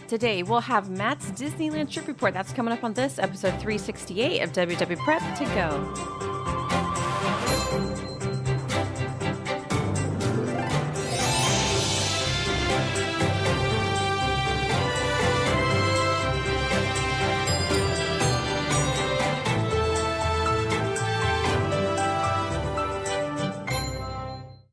Today, we'll have Matt's Disneyland trip report. That's coming up on this episode 368 of WW Prep to Go.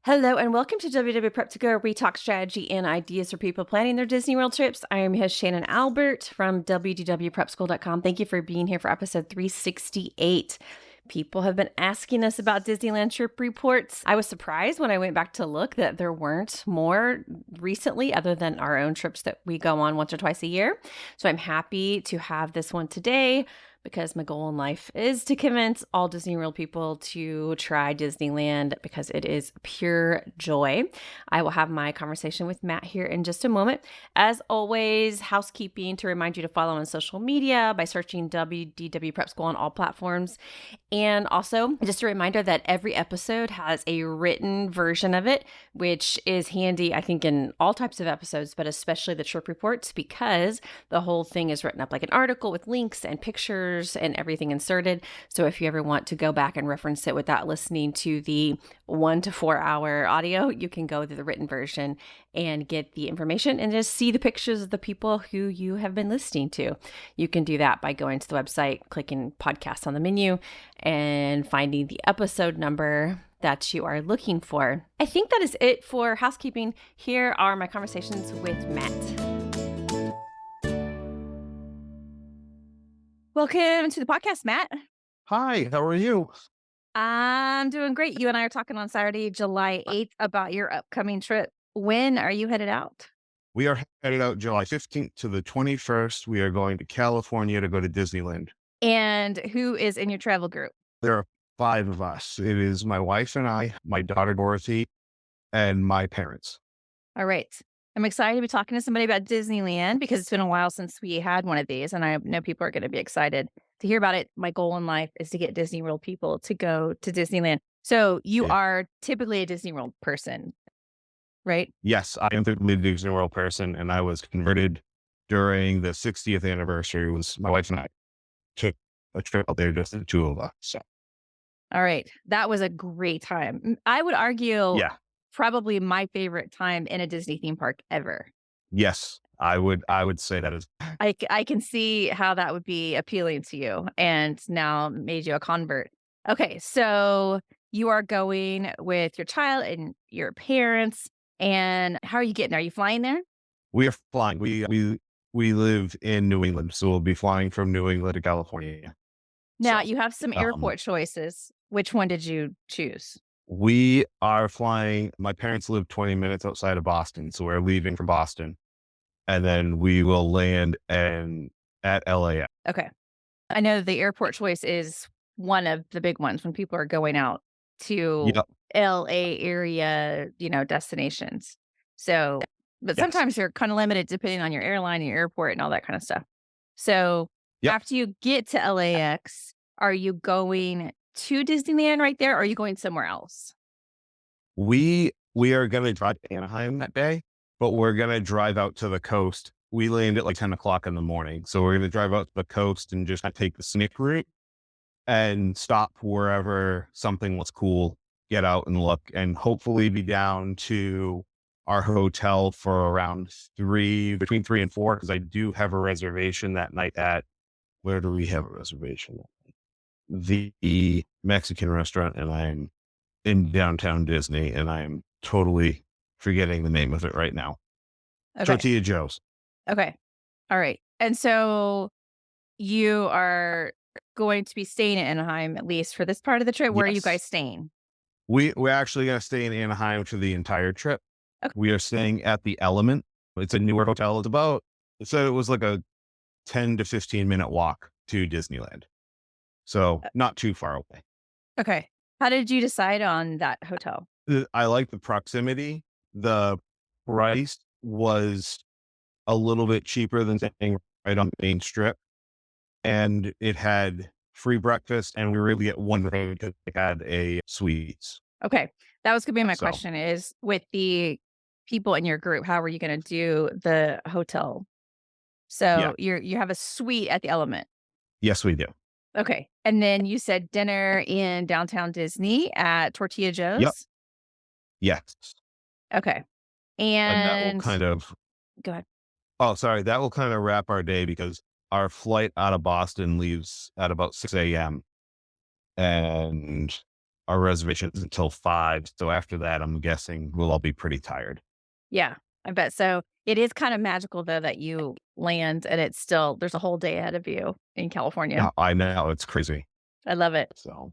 Hello and welcome to WW Prep to Go, where we talk strategy and ideas for people planning their Disney World trips. I am your host, Shannon Albert from WDWPrepSchool.com. Thank you for being here for episode 368. People have been asking us about Disneyland trip reports. I was surprised when I went back to look that there weren't more recently other than our own trips that we go on once or twice a year. So I'm happy to have this one today, because my goal in life is to convince all Disney World people to try Disneyland because it is pure joy. I will have my conversation with Matt here in just a moment. As always, housekeeping to remind you to follow on social media by searching WDW Prep School on all platforms. And also, just a reminder that every episode has a written version of it, which is handy, I think, in all types of episodes, but especially the trip reports, because the whole thing is written up like an article with links and pictures and everything inserted. So if you ever want to go back and reference it without listening to the 1 to 4 hour audio, you can go to the written version and get the information and just see the pictures of the people who you have been listening to. You can do that by going to the website, clicking podcast on the menu, and finding the episode number that you are looking for. I think that is it for housekeeping. Here are my conversations with Matt. Welcome to the podcast, Matt. Hi, how are you? I'm doing great. You and I are talking on Saturday, July 8th about your upcoming trip. When are you headed out? We are headed out July 15th to the 21st. We are going to California to go to Disneyland. And who is in your travel group? There are 5 of us. It is my wife and I, my daughter Dorothy, and my parents. All right. I'm excited to be talking to somebody about Disneyland because it's been a while since we had one of these, and I know people are going to be excited to hear about it. My goal in life is to get Disney World people to go to Disneyland. So you are typically a Disney World person, right? Yes, I am the Disney World person, and I was converted during the 60th anniversary. Was my wife and I took a trip out there, just the two of us. So. All right. That was a great time. I would argue probably my favorite time in a Disney theme park ever. Yes, I would say that is. I can see how that would be appealing to you and now made you a convert. Okay, so you are going with your child and your parents, and how are you getting there? Are you flying there? We are flying. We live in New England, so we'll be flying from New England to California. Now, you have some airport choices. Which one did you choose? We are flying. My parents live 20 minutes outside of Boston, so we're leaving from Boston, and then we will land at LA. Okay. I know the airport choice is one of the big ones when people are going out to LA area, destinations. So, but sometimes you're kind of limited depending on your airline and your airport and all that kind of stuff. So after you get to LAX, are you going to Disneyland right there, or are you going somewhere else? We are going to drive to Anaheim that day, but we're going to drive out to the coast. We land at like 10 o'clock in the morning. So we're going to drive out to the coast and just take the scenic route and stop wherever something looks cool, get out and look, and hopefully be down to our hotel for around between 3 and 4, because I do have a reservation that night where do we have a reservation? The Mexican restaurant, and I'm in downtown Disney, and I'm totally forgetting the name of it right now. Okay. Tortilla Joe's. Okay. All right. And so you are going to be staying in Anaheim, at least for this part of the trip. Where are you guys staying? We're actually going to stay in Anaheim for the entire trip. Okay. We are staying at the Element. It's a newer hotel. It said it was like a 10 to 15 minute walk to Disneyland. So not too far away. Okay. How did you decide on that hotel? I like the proximity. The price was a little bit cheaper than staying right on the main strip. And it had free breakfast, and we were able to get one room because it had a suites. Okay. That was going to be my question, is with the people in your group, how are you going to do the hotel Yeah. So you have a suite at the Element. Yes, we do. Okay. And then you said dinner in downtown Disney at Tortilla Yep. Joe's? Yes. Okay. And that will And kind of go ahead. oh, sorry, that will kind of wrap our day because our flight out of Boston leaves at about 6 a.m. and our reservation is until 5. So after that, I'm guessing we'll all be pretty tired. Yeah, I bet so. It is kind of magical though that you land and it's still there's a whole day ahead of you in California. Yeah, I know it's crazy. I love it. So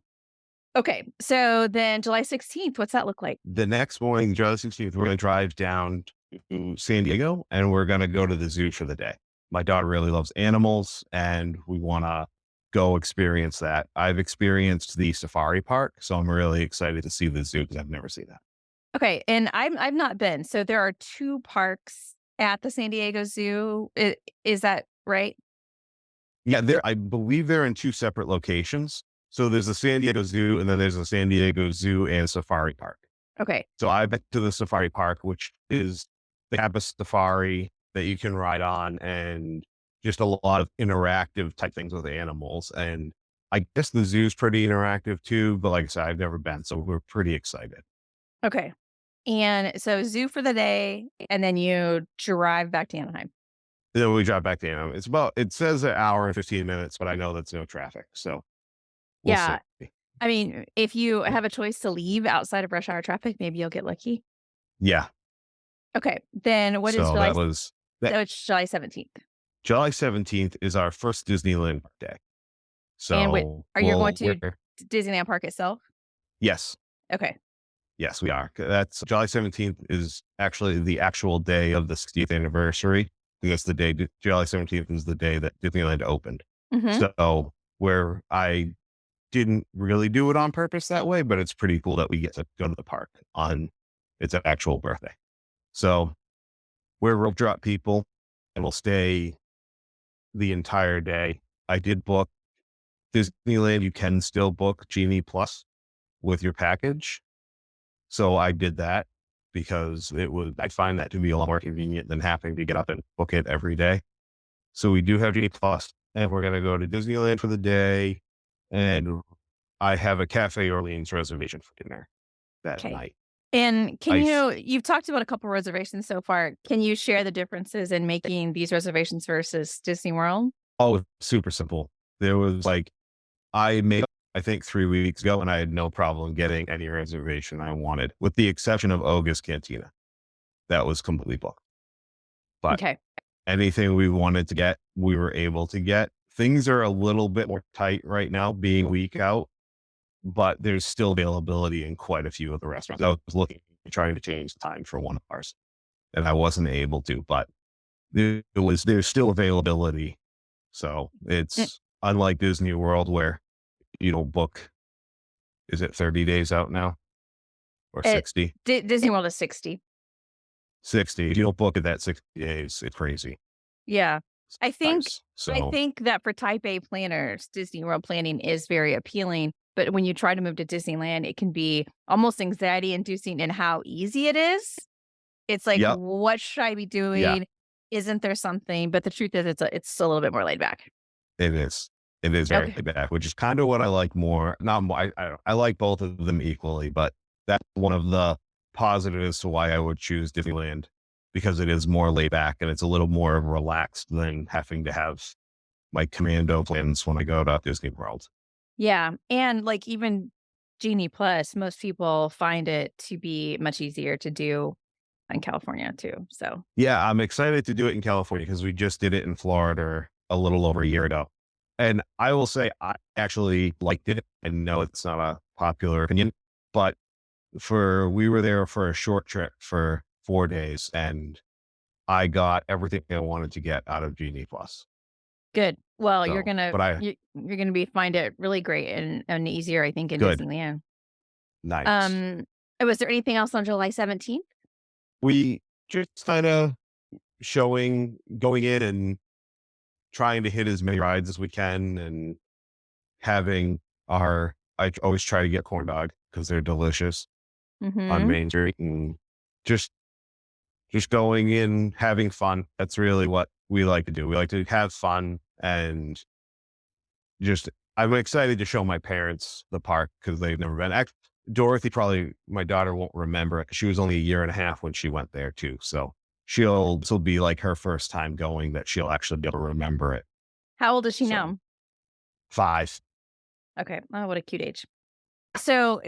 Okay. So then July 16th, what's that look like? the next morning, July 16th, we're going to drive down to San Diego and we're going to go to the zoo for the day. My daughter really loves animals and we want to go experience that. I've experienced the safari park, so I'm really excited to see the zoo because I've never seen that. Okay, and I've not been. So there are 2 parks at the San Diego Zoo. Is that right? Yeah, I believe they're in two separate locations. So there's the San Diego Zoo and then there's the San Diego Zoo and Safari Park. Okay. So I went to the Safari Park, which is they have a safari that you can ride on and just a lot of interactive type things with animals. And I guess the zoo's pretty interactive too, but like I said, I've never been, so we're pretty excited. Okay. And so zoo for the day, and then you drive back to Anaheim. Then we drive back to Anaheim. It says an hour and 15 minutes, but I know that's no traffic. So we'll see. Yeah. I mean, if you have a choice to leave outside of rush hour traffic, maybe you'll get lucky. Yeah. Okay. Then what is So July? that was that. So it's July 17th. July 17th is our first Disneyland day. And wait, So are you going we're, to Disneyland Park itself? yes, Okay. yes, we are. That's July 17th is actually the actual day of the 60th anniversary. That's the day, July 17th is the day that Disneyland opened. Hmm. So where I didn't really do it on purpose that way, but it's pretty cool that we get to go to the park on its actual birthday. So we're rope drop people and we'll stay the entire day. I did book Disneyland. You can still book Genie Plus with your package. So I did that because I find that to be a lot more convenient than having to get up and book it every day. So we do have Genie Plus and we're going to go to Disneyland for the day. And I have a Cafe Orleans reservation for dinner that Okay. night. And can I, you've talked about a couple reservations so far. Can you share the differences in making these reservations versus Disney World? oh, super simple. There was like, I made, I think 3 weeks ago and I had no problem getting any reservation I wanted with the exception of Oga's Cantina. That was completely booked. But Okay. anything we wanted to get, we were able to get. Things are a little bit more tight right now, being week out, but there's still availability in quite a few of the restaurants. I was trying to change the time for one of ours, and I wasn't able to, but there's still availability. So Mm, it's unlike Disney World where you don't book. Is it 30 days out now or It 60? Disney World is 60. 60. If you don't book it that 60 days, it's crazy. Yeah. I think Sometimes. I So think that for type A planners, Disney World planning is very appealing, but when you try to move to Disneyland, it can be almost anxiety inducing in how easy it is. It's like, yep. what should I be Yeah. doing? Isn't there something? But the truth is it's a little bit more laid back. It is. It is very Okay. bad, which is kind of what I like more. Not more. I like both of them equally, but that's one of the positives to why I would choose Disneyland because it is more laid back and it's a little more relaxed than having to have my commando plans when I go to Disney World. Yeah. And like even Genie Plus, most people find it to be much easier to do in California too. So Yeah, I'm excited to do it in California because we just did it in Florida a little over a year ago. And I will say I actually liked it. I know it's not a popular opinion, but we were there for a short trip for 4 days and I got everything I wanted to get out of Genie Plus. good. Well, So, but I you're gonna be find it really great and easier, I think, in good, Disneyland. nice. Um, was there anything else on July 17th? We just kind of going in and trying to hit as many rides as we can and having I always try to get corn dog because they're delicious on Mm-hmm. Main Street and just just going in, having fun. That's really what we like to do. We like to have fun and just I'm excited to show my parents the park because they've never been. Dorothy probably my daughter won't remember it 'cause she was only a year and a half when she went there too. So this will be like her first time going that she'll actually be able to remember it. How old is she So now? 5. Okay. Oh, what a cute age. So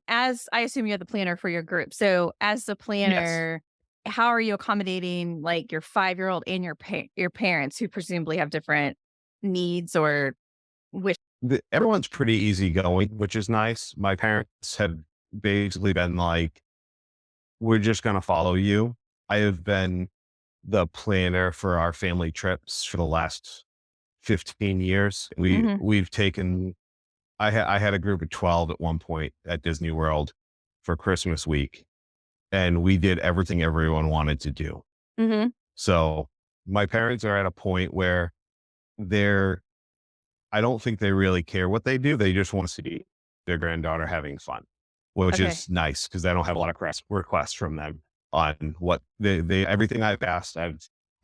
as I assume you're the planner for your group. So as the Yes. planner, how are you accommodating like your 5-year-old and your parents who presumably have different needs or wish? Everyone's pretty easygoing, which is nice. My parents have basically been like, we're just going to follow you. I have been the planner for our family trips for the last 15 years. Mhm. We've taken I had a group of 12 at one point at Disney World for Christmas week, and we did everything everyone wanted to do. Mhm. So my parents are at a point where they're I don't think they really care what they do. They just want to see their granddaughter having fun, which Okay. is nice because I don't have a lot of requests from them on what they everything I've asked. I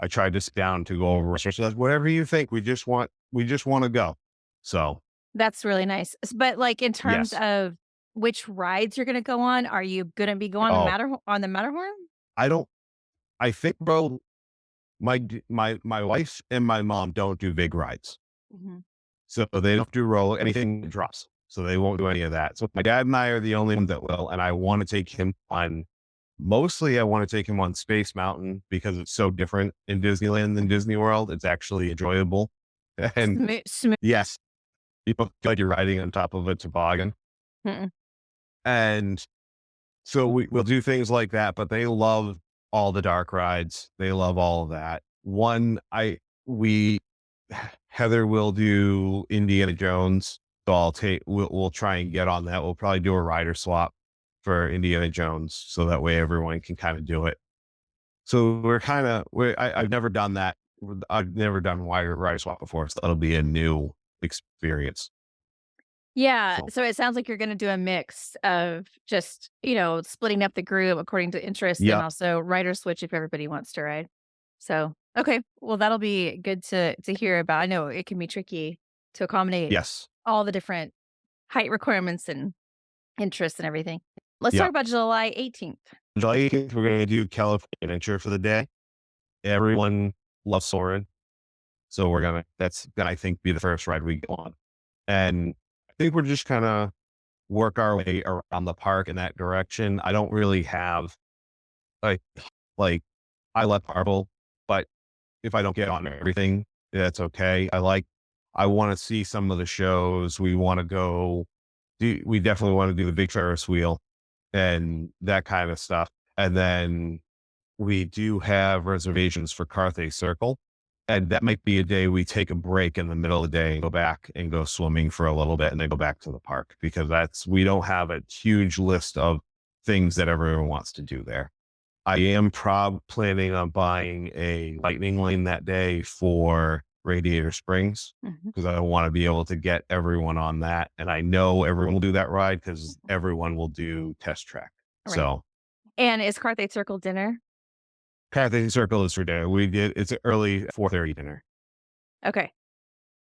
tried to sit down to go over research. Whatever you think, we just want to go. So That's really nice. But like in terms yes. of which rides you're gonna go on, are you gonna be going Oh, On the Matterhorn? I don't. I think, bro, my wife and my mom don't do big rides, Mhm. so they don't do roll anything that drops. So they won't do any of that. So my dad and I are the only ones that will, and I want to take him on. Mostly, I want to take him on Space Mountain because it's so different in Disneyland than Disney World. It's actually enjoyable, and Smooth. yes, you feel like you're riding on top of a toboggan, Mm-mm. and so we'll do things like that, but they love all the dark rides. They love all of that. We Heather will do Indiana Jones. So we'll try and get on that. We'll probably do a rider swap for Indiana Jones. So that way everyone can kind of do it. So I've never done that. I've never done rider swap before. So that'll be a new experience. Yeah, So so it sounds like you're gonna do a mix of just, splitting up the group according to interest and yep. also rider switch if everybody wants to ride. So, okay, well, that'll be good to hear about. I know it can be tricky to accommodate Yes. all the different height requirements and interests and everything. Let's talk Yep. about July 18th. July 18th, we're going to do California Adventure for the day. Everyone loves Soarin'. So that's gonna, I think, be the first ride we go on. And I think we're just kind of work our way around the park in that direction. I don't really have like, like I love Marvel, but if I don't get on everything, that's okay. I want to see some of the shows. We definitely want to do the big Ferris wheel and that kind of stuff. And then we do have reservations for Carthay Circle. And that might be a day we take a break in the middle of the day and go back and go swimming for a little bit and then go back to the park because we don't have a huge list of things that everyone wants to do there. I am planning on buying a lightning lane that day for Radiator Springs Mhm. because I want to be able to get everyone on that. And I know everyone will do that ride because everyone will do test track. Right. So And is Carthay Circle dinner? Cathay Circle is for dinner. It's an early 4:30 dinner. Okay.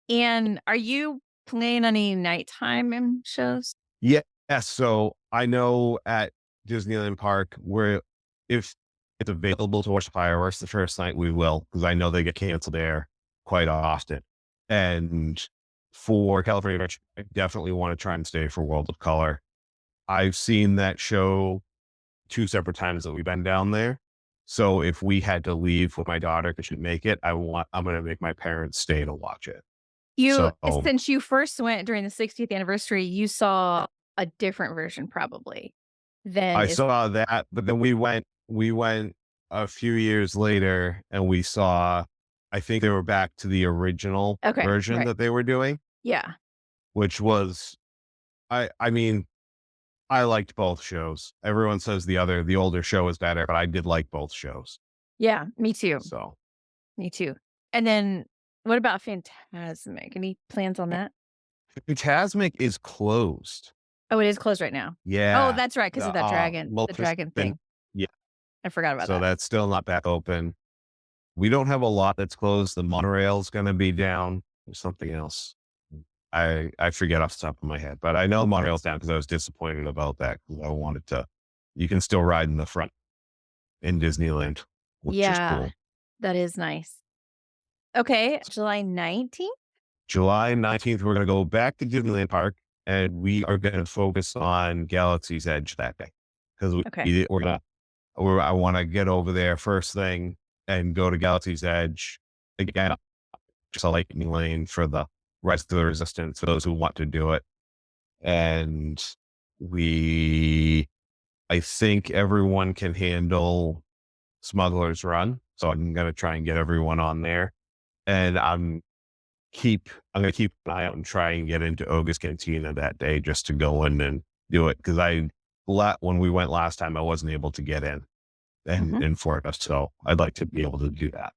And are you planning any nighttime shows? Yeah. Yes. So I know at Disneyland Park where if it's available to watch fireworks the first night, we will, because I know they get canceled there quite often. And for California Adventure, I definitely want to try and stay for World of Color. I've seen that show 2 separate times that we've been down there. So if we had to leave with my daughter because she'd make it, I'm gonna make my parents stay to watch it. You So Since you first went during the 60th anniversary, you saw a different version probably than I is saw that, but then we went a few years later and we saw I think they were back to the original okay, version right. that they were doing, Yeah. which was I mean, I liked both shows. Everyone says the older show is better, but I did like both shows. Yeah, me too. So Me too. And then what about Fantasmic? Any plans on that? Fantasmic is closed. Oh, it is closed right now. Oh, Yeah. that's right, because of that dragon the Maleficent dragon thing. yeah, I forgot about so that. that's still not back open. We don't have a lot that's closed. The monorail's going to be down. There's something else. I forget off the top of my head, but I know monorail's down because I was disappointed about that because I wanted to. You can still ride in the front in Disneyland, which is Yeah, cool. that is nice. Okay, July 19th? July 19th, we're going to go back to Disneyland Park and we are going to focus on Galaxy's Edge that day because Okay. I want to get over there first thing and go to Galaxy's Edge again, just a lightning lane for the rest of the resistance for those who want to do it. And we, I think everyone can handle Smuggler's Run. So I'm going to try and get everyone on there. And I'm going to keep an eye out and try and get into Oga's Cantina that day just to go in and do it. Cause when we went last time, I wasn't able to get in and Mhm. in for us. So I'd like to be able to do that.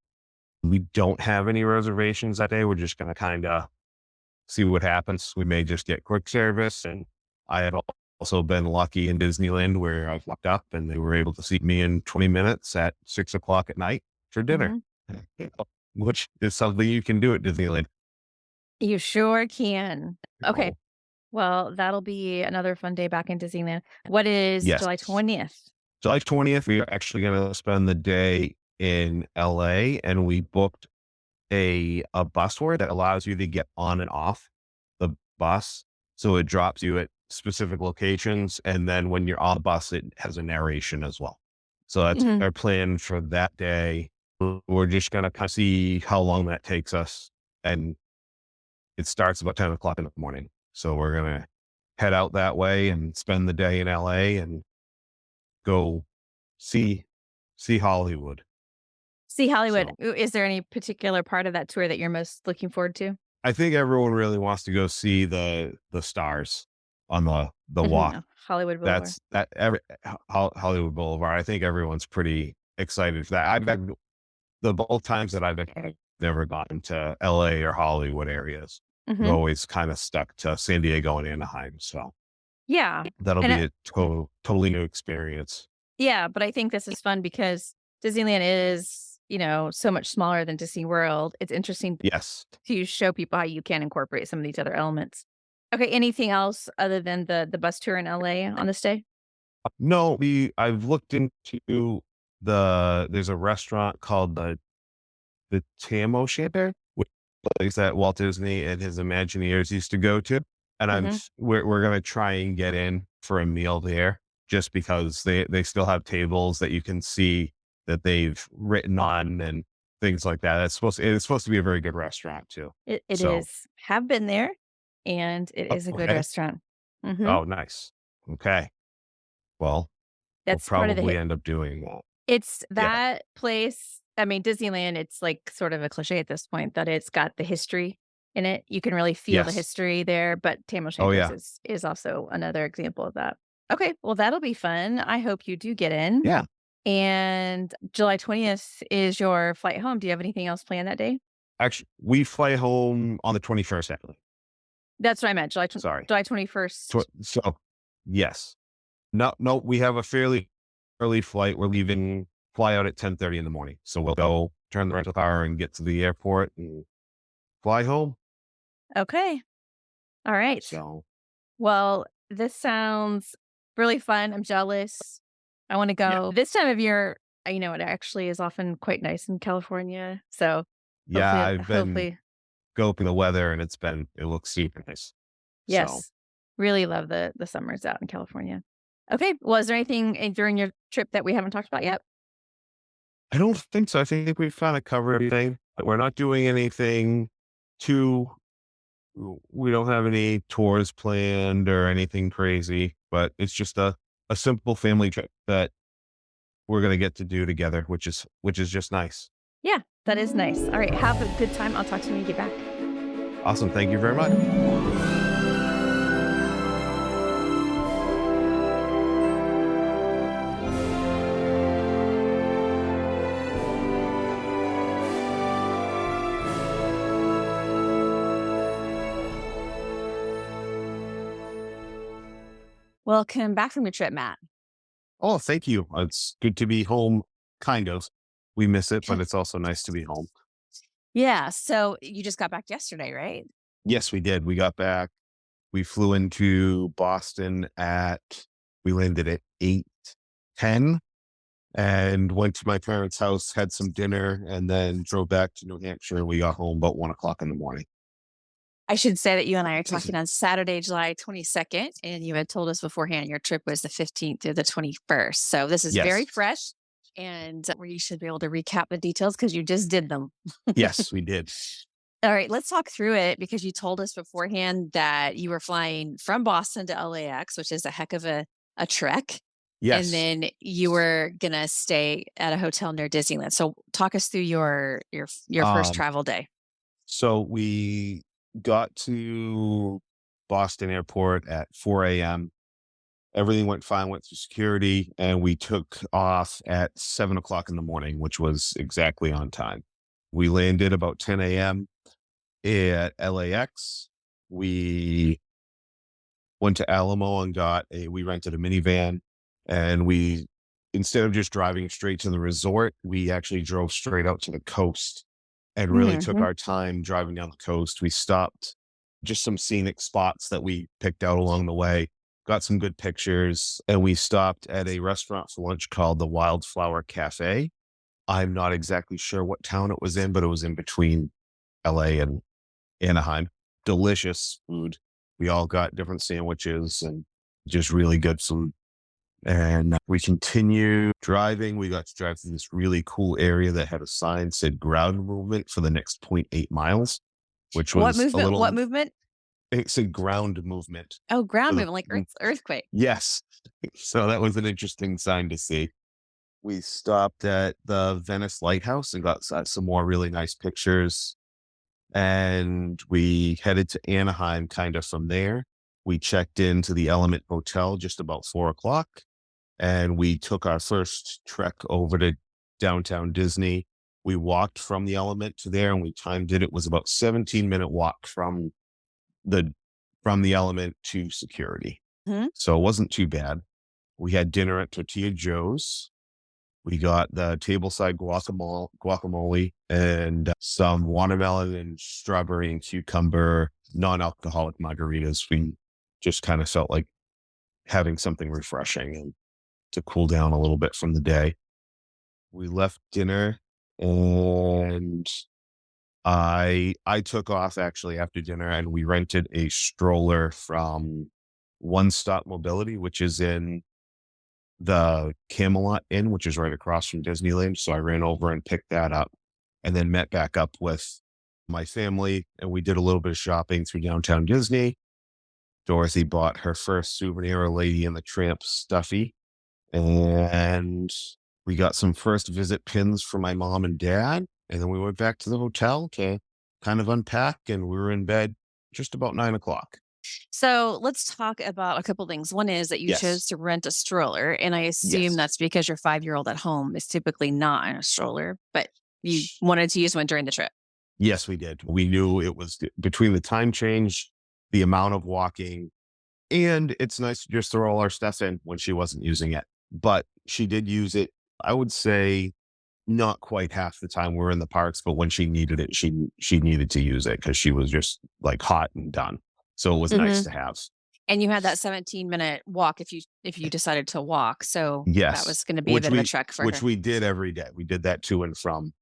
We don't have any reservations that day. We're just going to kind of see what happens. We may just get quick service. And I have also been lucky in Disneyland where I've looked up and they were able to seat me in 20 minutes at 6 o'clock at night for dinner, Mhm. which is something you can do at Disneyland. You sure can. Okay. Oh, Well, that'll be another fun day back in Disneyland. What is yes. July 20th? July 20th, we are actually going to spend the day in LA and we booked a bus tour that allows you to get on and off the bus. So it drops you at specific locations. And then when you're on the bus, it has a narration as well. So that's Mhm. our plan for that day. We're just going to kind of see how long that takes us. And it starts about 10 o'clock in the morning. So we're going to head out that way and spend the day in LA and go see, see Hollywood. See Hollywood. So Is there any particular part of that tour that you're most looking forward to? I think everyone really wants to go see the stars on the walk. Mhm. Hollywood Boulevard. That's that every Hollywood Boulevard. I think everyone's pretty excited for that. I've been the both times that I've been, I've never gotten to LA or Hollywood areas. I've Mhm. always kind of stuck to San Diego and Anaheim. So Yeah. that'll And be a totally new experience. yeah, but I think this is fun because Disneyland is, so much smaller than Disney World. It's interesting Yes. to show people how you can incorporate some of these other elements. Okay, anything else other than the bus tour in LA on this day? No, I've looked into there's a restaurant called the Tam O'Shanter, which is a place that Walt Disney and his Imagineers used to go to. And Mhm. we're gonna try and get in for a meal there, just because they still have tables that you can see that they've written on and things like that. It's supposed to be a very good restaurant too. It So is. Have been there, and it is a good okay, restaurant. Mhm. oh nice, okay. Well, we'll That's part of the probably hit. end up doing that. It's Yeah. that place. I mean, Disneyland, it's like sort of a cliche at this point that it's got the history in it. You can really feel the Yes. history there, but Tam Oh O'Shanter's yeah. is also another example of that. Okay, well, that'll be fun. I hope you do get in. Yeah. And July 20th is your flight home. Do you have anything else planned that day? Actually, we fly home on the 21st. Actually, That's what I meant. sorry. July 21st. So yes. No, no, we have a fairly early flight. We're leaving, fly out at 10:30 in the morning. So we'll go turn the rental car and get to the airport and fly home. Okay. All right. So Well, this sounds really fun. I'm jealous. I want to yeah, go. This time of year, it actually is often quite nice in California. So yeah, I've been hopefully, scoping the weather and it looks super nice. So yes. Really love the summers out in California. Okay. Well, is there anything during your trip that we haven't talked about yet? I don't think so. I think we've kind of covered everything. We're not doing anything too, we don't have any tours planned or anything crazy, but it's just a simple family trip that we're going to get to do together, which is just nice. Yeah, that is nice. All right. Have a good time. I'll talk to you when you get back. Awesome. Thank you very much. Welcome back from your trip, Matt. Oh, thank you. It's good to be home, kind of. We miss it, but it's also nice to be home. Yeah. So you just got back yesterday, right? Yes, we did. We got back. We flew into Boston we landed at 8:10 and went to my parents' house, had some dinner, and then drove back to New Hampshire. We got home about 1 o'clock in the morning. I should say that you and I are talking on Saturday, July 22nd, and you had told us beforehand your trip was the 15th through the 21st. So this is very Yes. fresh and where you should be able to recap the details because you just did them. Yes, we did. All right, let's talk through it because you told us beforehand that you were flying from Boston to LAX, which is a heck of a trek. And Yes. then you were gonna stay at a hotel near Disneyland. So talk us through your first Um, travel day. so we got to Boston Airport at 4 a.m. Everything went fine, went through security, and we took off at 7 o'clock in the morning, which was exactly on time. We landed about 10 a.m. at LAX. We went to Alamo and we rented a minivan, and instead of just driving straight to the resort, we actually drove straight out to the coast and really took Mhm. our time driving down the coast. We stopped just some scenic spots that we picked out along the way, got some good pictures, and we stopped at a restaurant for lunch called the Wildflower Cafe. I'm not exactly sure what town it was in, but it was in between LA and Anaheim. Delicious food. We all got different sandwiches and just really good food. And we continue driving. We got to drive through this really cool area that had a sign said ground movement for the next point 0.8 miles, which What was a movement? What little, movement? it said ground movement Oh, for ground the, movement, like earthquake. yes. So that was an interesting sign to see. We stopped at the Venice Lighthouse and got some more really nice pictures. And we headed to Anaheim kind of from there. We checked into the Element Hotel just about 4 o'clock, and we took our first trek over to downtown Disney. We walked from the Element to there, and we timed it. It was about 17-minute walk the from the Element to security. Mhm. So it wasn't too bad. We had dinner at Tortilla Joe's. We got the tableside guacamole and some watermelon and strawberry and cucumber non-alcoholic margaritas. We just kind of felt like having something refreshing and to cool down a little bit from the day. We left dinner and I took off actually after dinner, and we rented a stroller from One Stop Mobility, which is in the Camelot Inn, which is right across from Disneyland. So I ran over and picked that up and then met back up with my family. And we did a little bit of shopping through downtown Disney. Dorothy bought her first souvenir, a Lady and the Tramp stuffy. And we got some first visit pins for my mom and dad. And then we went back to the hotel to kind of unpack. And we were in bed just about 9 o'clock. So let's talk about a couple things. One is that you chose Yes. to rent a stroller, and I assume Yes. that's because your 5-year-old at home is typically not in a stroller, but you wanted to use one during the trip. Yes, we did. We knew it was between the time change, the amount of walking, and it's nice to just throw all our stuff in when she wasn't using it. But she did use it, I would say, not quite half the time we were in the parks, but when she needed it, she needed to use it because she was just like hot and done. So it was nice Mhm. to have. And you had that 17-minute walk if you decided to walk. So that Yes. was going to be a Which bit of a we trek for which her. we did every day. We did that to and from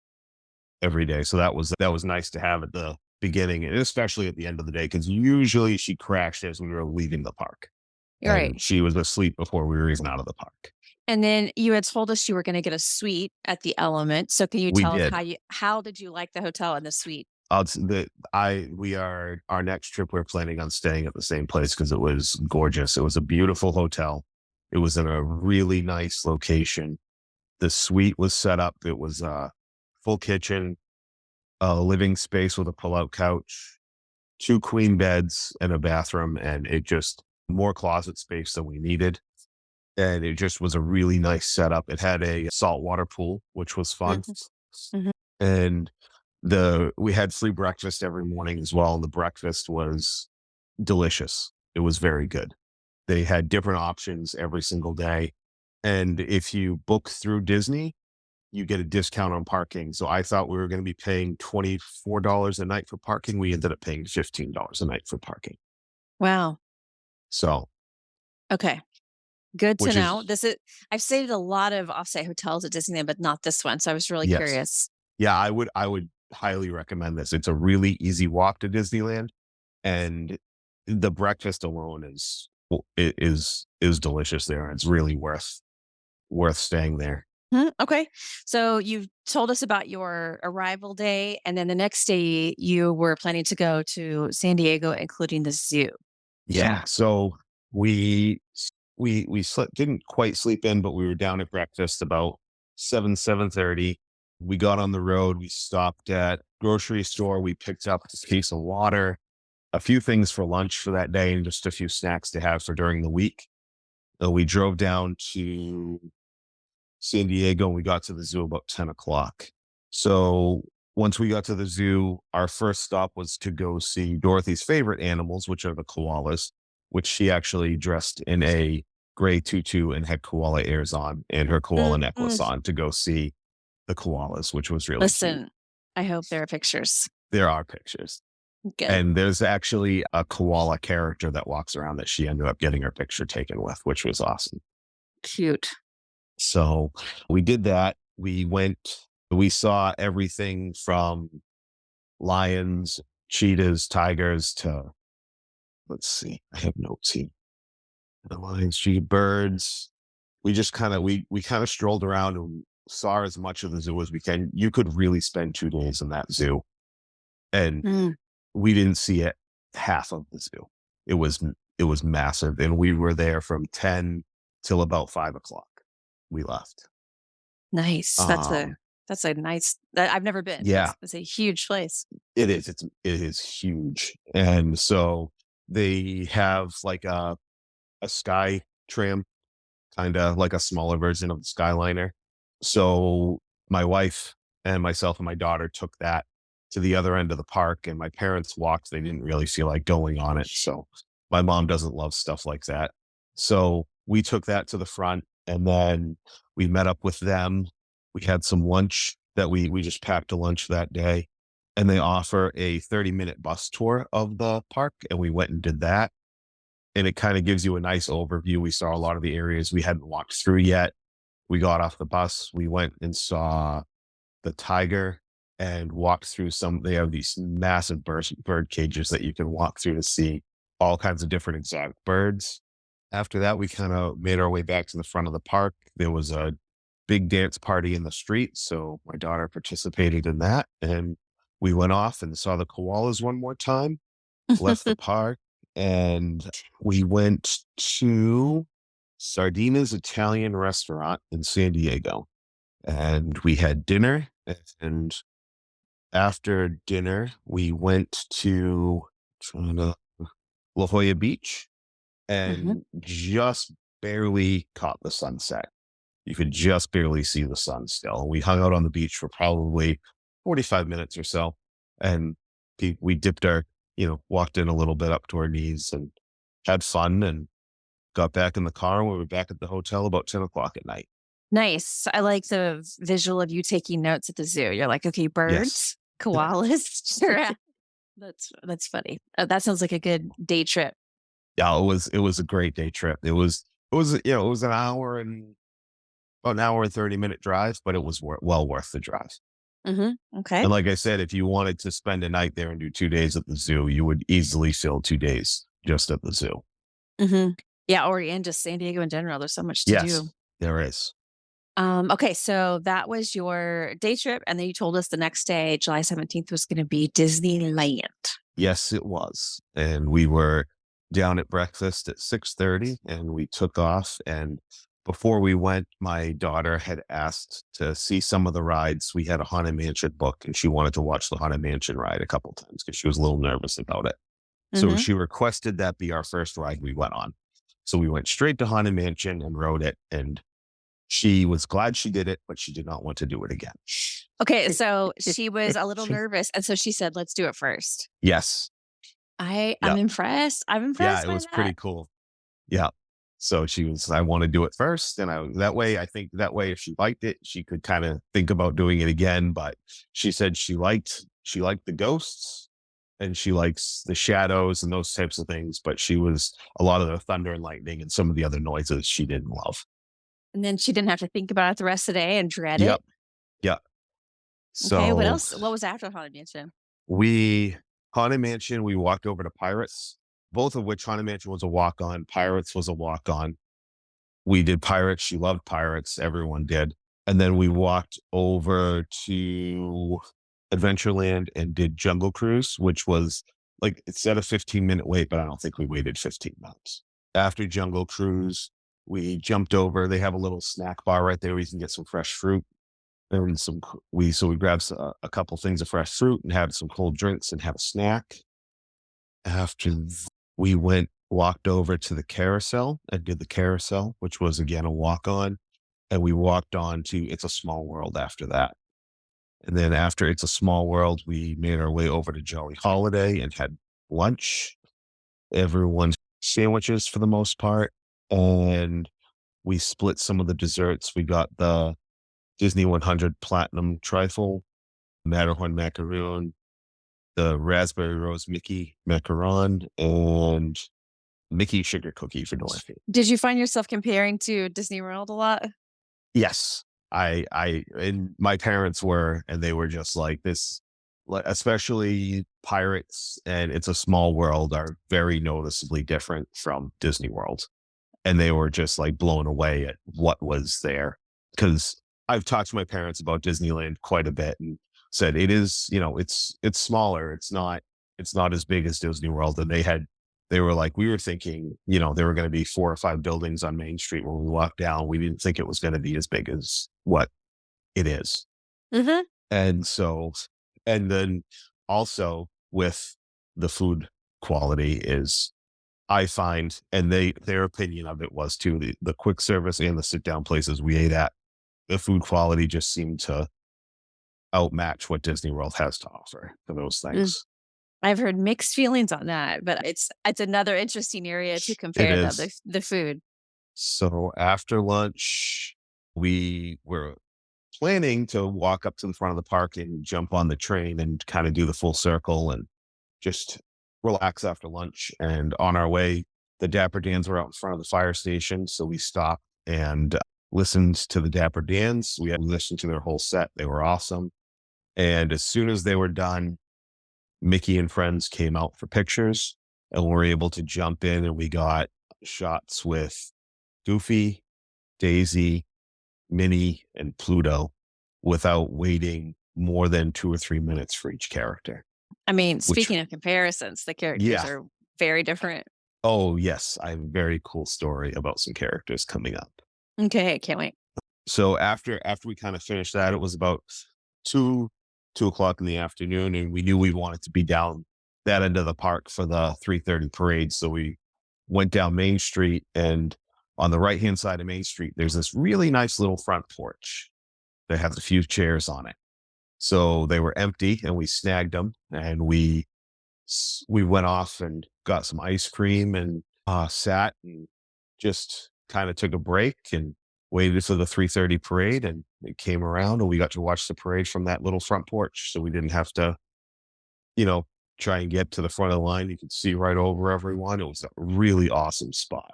every day. So that was nice to have at the beginning, and especially at the end of the day, because usually she crashed as we were leaving the park. You're right. And she was asleep before we were even out of the park. And then you had told us you were going to get a suite at the Element. So can you We tell us did. how did you like the hotel and the suite? Our next trip, we're planning on staying at the same place because it was gorgeous. It was a beautiful hotel. It was in a really nice location. The suite was set up. It was a full kitchen, a living space with a pull-out couch, two queen beds and a bathroom, and it just more closet space than we needed. And it just was a really nice setup. It had a saltwater pool, which was fun. Mhm. Mhm. And we had free breakfast every morning as well. And the breakfast was delicious. It was very good. They had different options every single day. And if you book through Disney, you get a discount on parking. So I thought we were going to be paying $24 a night for parking. We ended up paying $15 a night for parking. Wow. So, Okay. Good to which know. is, This is I've stayed at a lot of offsite hotels at Disneyland, but not this one. So I was really yes. curious. Yeah, I would highly recommend this. It's a really easy walk to Disneyland, and the breakfast alone is delicious there. It's really worth staying there. Okay. So you told us about your arrival day, and then the next day you were planning to go to San Diego, including the zoo. Yeah. So we we slept didn't quite sleep in, but we were down at breakfast about 7:30. We got on the road. We stopped at grocery store. We picked up a case of water, a few things for lunch for that day, and just a few snacks to have for during the week. We drove down to San Diego and we got to the zoo about 10 o'clock. So once we got to the zoo, our first stop was to go see Dorothy's favorite animals, which are the koalas, which she actually dressed in a gray tutu and had koala ears on and her koala necklace Mm. on to go see the koalas, which was really cute. Listen, I hope there are pictures. There are pictures. Good. And there's actually a koala character that walks around that she ended up getting her picture taken with, which was awesome. Cute. So we did that. We saw everything from lions, cheetahs, tigers to, let's see, I have notes here. The lions, cheetah, birds. We just we kind of strolled around and saw as much of the zoo as we can. You could really spend 2 days in that zoo, and Mm, we didn't see it half of the zoo. It was it was massive, and we were there from 10 till about 5 o'clock. We left. nice. Um, That's a nice. I've never been. yeah, That's a huge place. it is. It is huge, and so they have like a sky tram, kind of like a smaller version of the Skyliner. So my wife and myself and my daughter took that to the other end of the park, and my parents walked. They didn't really feel like going on it, so my mom doesn't love stuff like that. So we took that to the front, and then we met up with them. We had some lunch that we just packed a lunch that day, and they offer a 30-minute bus tour of the park, and we went and did that, and it kind of gives you a nice overview. We saw a lot of the areas we hadn't walked through yet. We got off the bus. We went and saw the tiger and walked through some. They have these massive bird cages that you can walk through to see all kinds of different exotic birds. After that, we kind of made our way back to the front of the park. There was a big dance party in the street. So my daughter participated in that. And we went off and saw the koalas one more time, left the park, and we went to Sardina's Italian restaurant in San Diego. And we had dinner. And after dinner, we went to trying to, La Jolla Beach Mhm. and just barely caught the sunset. You could just barely see the sun still. We hung out on the beach for probably 45 minutes or so. And we dipped walked in a little bit up to our knees and had fun and got back in the car. And we were back at the hotel about 10 o'clock at night. Nice. I like the visual of you taking notes at the zoo. You're like, okay, Yes. birds, koalas, giraffe. That's funny. That sounds like a good day trip. Yeah, it was a great day trip. It was about an hour and 30-minute drive, but it was well worth the drive. Okay. And like I said, if you wanted to spend a night there and do 2 days at the zoo, you would easily fill 2 days just at the zoo. hmm Yeah, or in just San Diego in general. There's so much to Yes, do. there is. Okay, so that was your day trip, and then you told us the next day, July 17th, was going to be Disneyland. Yes, it was. And we were down at breakfast at 6:30 and we took off. And before we went, my daughter had asked to see some of the rides. We had a Haunted Mansion book and she wanted to watch the Haunted Mansion ride a couple times because she was a little nervous about it. So hmm she requested that be our first ride we went on. So we went straight to Haunted Mansion and rode it. And she was glad she did it, but she did not want to do it again. Okay, so she was a little nervous, and so she said, "Let's do it first." Yes. I'm Yeah. impressed. I'm Yeah. impressed It by was pretty that. cool. Yeah. So she was, I want to do it first. And that way, I think that way, if she liked it, she could kind of think about doing it again. But she said she liked the ghosts and she likes the shadows and those types of things. But she was a lot of the thunder and lightning and some of the other noises she didn't love. And then she didn't have to think about it the rest of the day and dread it. Yep. Yep. Okay, what So else? What was after Haunted Mansion? we Haunted Mansion, we walked over to Pirates, both of which Haunted Mansion was a walk on. Pirates was a walk on. We did Pirates. She loved Pirates. Everyone did. And then we walked over to Adventureland and did Jungle Cruise, which was like, it said a 15-minute wait, but I don't think we waited 15 minutes. After Jungle Cruise, we jumped over. They have a little snack bar right there where you can get some fresh fruit and we grabbed a couple things of fresh fruit and had some cold drinks and had a snack. After we walked over to the carousel and did the carousel, which was again a walk on. And we walked on to It's a Small World after that. And then after It's a Small World, we made our way over to Jolly Holiday and had lunch. Everyone sandwiches for the most part. And we split some of the desserts. We got the Disney 100 Platinum Trifle, Matterhorn Macaroon, the Raspberry Rose Mickey Macaron, and Mickey Sugar Cookie for Dorothy. Did you find yourself comparing to Disney World a lot? Yes. And my parents were, and they were just like this, like, especially Pirates and It's a Small World are very noticeably different from Disney World. And they were just like blown away at what was there. Cause I've talked to my parents about Disneyland quite a bit and said it is, it's smaller. It's not as big as Disney World. And they were like, we were thinking, there were going to be 4 or 5 buildings on Main Street when we walked down. We didn't think it was going to be as big as what it is. Mhm. And so, and then also with the food quality is, I find, and their opinion of it was too, the quick service and the sit down places we ate at, the food quality just seemed to outmatch what Disney World has to offer for those Mm. things. I've heard mixed feelings on that, but it's another interesting area to It compare is. the food. So after lunch, we were planning to walk up to the front of the park and jump on the train and kind of do the full circle and just relax after lunch. And on our way, the Dapper Dans were out in front of the fire station. So we stopped and listened to the Dapper Dans. We had listened to their whole set. They were awesome. And as soon as they were done, Mickey and friends came out for pictures and we were able to jump in and we got shots with Goofy, Daisy, Minnie, and Pluto without waiting more than 2 or 3 minutes for each character, I mean, which, speaking of comparisons, the characters yeah. are very different. Oh, yes. I have a very cool story about some characters coming up. Okay, can't wait. So after we kind of finished that, it was about 2, 2 o'clock in the afternoon, and we knew we wanted to be down that end of the park for the 3:30 parade. So we went down Main Street, and on the right-hand side of Main Street, there's this really nice little front porch that has a few chairs on it. So they were empty, and we snagged them, and we went off and got some ice cream and sat and just kind of took a break and waited for the 3:30 parade. And it came around, and we got to watch the parade from that little front porch. So we didn't have to, you know, try and get to the front of the line. You could see right over everyone. It was a really awesome spot.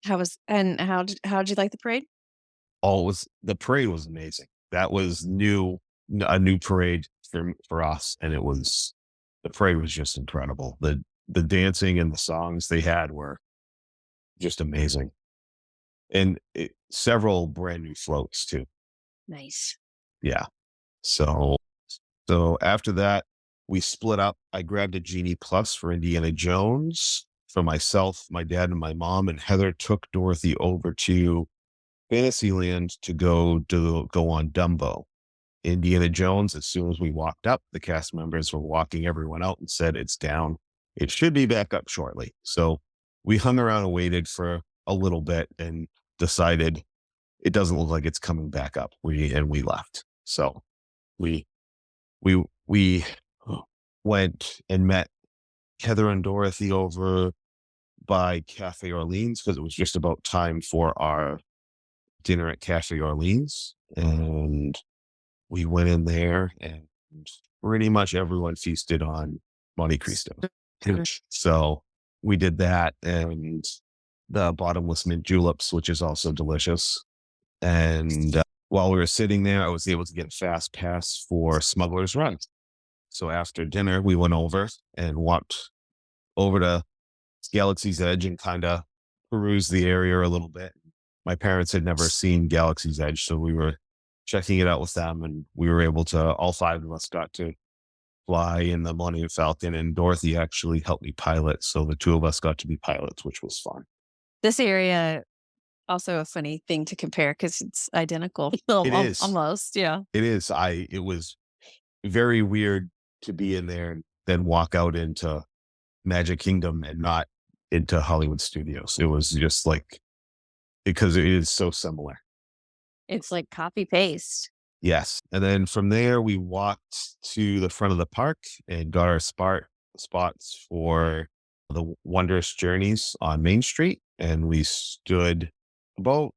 How did you like the parade? The parade was amazing. That was a new parade for us, and the parade was just incredible. The dancing and the songs they had were just amazing, and several brand new floats too. Nice. Yeah. So after that, we split up. I grabbed a Genie Plus for Indiana Jones for myself, my dad, and my mom, and Heather took Dorothy over to Fantasyland to go on Dumbo. Indiana Jones, as soon as we walked up, the cast members were walking everyone out and said, "It's down. It should be back up shortly." So we hung around and waited for a little bit and decided it doesn't look like it's coming back up. We left. So we we went and met Heather and Dorothy over by Cafe Orleans because it was just about time for our dinner at Cafe Orleans. And we went in there and pretty much everyone feasted on Monte Cristo. So we did that and the bottomless mint juleps, which is also delicious. And while we were sitting there, I was able to get a fast pass for Smuggler's Run. So after dinner, we went over and walked over to Galaxy's Edge and kind of perused the area a little bit. My parents had never seen Galaxy's Edge, so we were checking it out with them, and we were able to, all five of us got to fly in the Millennium Falcon, and Dorothy actually helped me pilot. So the two of us got to be pilots, which was fun. This area, also a funny thing to compare because it's identical. It is. Almost, yeah. It is. It was very weird to be in there and then walk out into Magic Kingdom and not into Hollywood Studios. It was just like, because it is so similar. It's like copy paste. Yes. And then from there, we walked to the front of the park and got our spots for the Wondrous Journeys on Main Street. And we stood about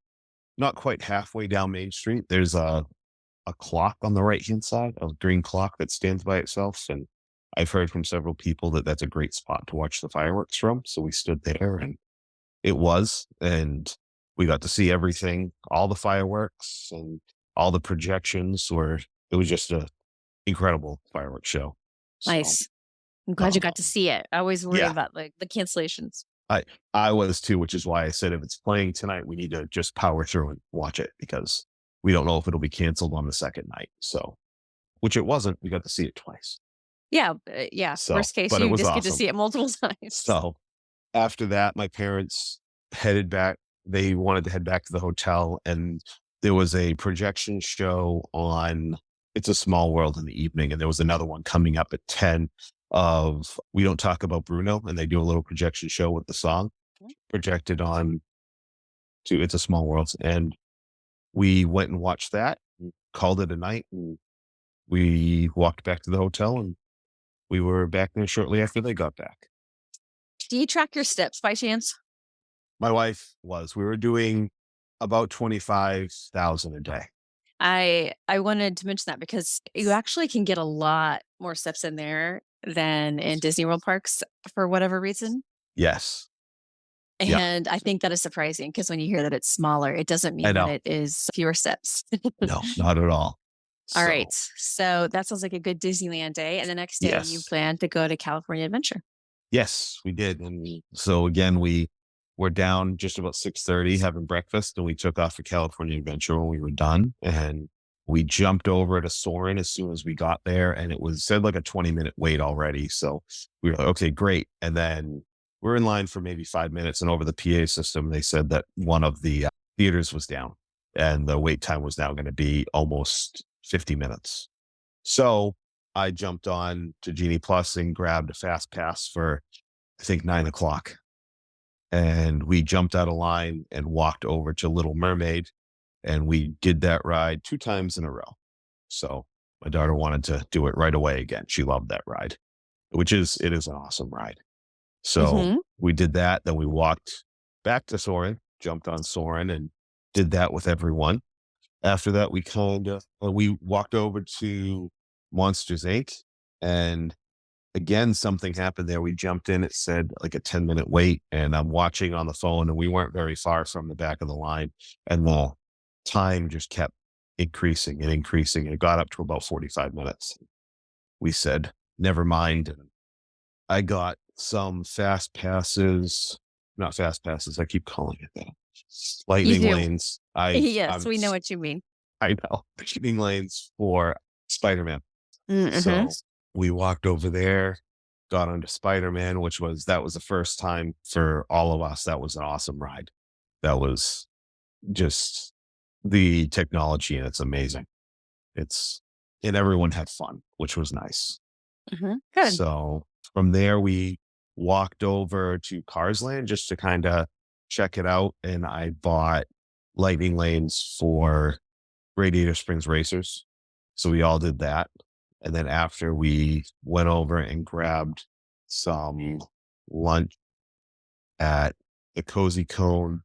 not quite halfway down Main Street. There's a clock on the right hand side, a green clock that stands by itself. And I've heard from several people that that's a great spot to watch the fireworks from. So we stood there and and we got to see everything, all the fireworks and all the projections it was just a incredible fireworks show. So, Nice. I'm glad you got to um, see it. I always worry yeah, about like the cancellations. I was too, which is why I said if it's playing tonight, we need to just power through and watch it because we don't know if it'll be canceled on the second night. So, which it wasn't. We got to see it twice. Yeah, yeah. So, Worst case, but it you was just get to awesome. see it multiple times. So after that, my parents headed back. They wanted to head back to the hotel, and there was a projection show on It's a Small World in the evening, and there was another one coming up at 10 of We Don't Talk About Bruno, and they do a little projection show with the song projected on to It's a Small World. And we went and watched that, and called it a night, and we walked back to the hotel, and we were back there shortly after they got back. Do you track your steps by chance? My wife we were doing about 25,000 a day. I wanted to mention that because you actually can get a lot more steps in there than in Disney World parks for whatever reason. Yes. Yeah. And I think that is surprising because when you hear that it's smaller, it doesn't I mean that know. it is fewer steps. No, not at all. All So, right. So that sounds like a good Disneyland day. And the next day you yes. plan to go to California Adventure. Yes, we did. And so again, we were down just about 6:30 having breakfast, and we took off for California Adventure when we were done. And we jumped over to Soarin' as soon as we got there, and it was said like a 20-minute wait already. So we were like, okay, great. And then we're in line for maybe 5 minutes, and over the PA system, they said that one of the theaters was down, and the wait time was now going to be almost 50 minutes. So I jumped on to Genie Plus and grabbed a fast pass for, I think, 9 o'clock. And we jumped out of line and walked over to Little Mermaid. And we did that ride 2 times in a row. So my daughter wanted to do it right away again. She loved that ride, it is an awesome ride. So Hmm. we did that. Then we walked back to Soarin', jumped on Soarin', and did that with everyone. After that, we walked over to Monsters Inc. And again, something happened there. We jumped in. It said like a 10-minute wait, and I'm watching on the phone, and we weren't very far from the back of the line, and the time just kept increasing and increasing. And it got up to about 45 minutes. We said, never mind. And I got some fast passes, not fast passes. I keep calling it that. You Lightning do. lanes. Yes, we know what you mean. I know. Lightning lanes for Spider-Man. Mm-hmm. So we walked over there, got onto Spider-Man, that was the first time for all of us. That was an awesome ride. That was just the technology, and it's amazing. And everyone had fun, which was nice. Hmm. Good. So from there, we walked over to Cars Land just to kind of check it out. And I bought lightning lanes for Radiator Springs Racers. So we all did that. And then after, we went over and grabbed some lunch at the Cozy Cone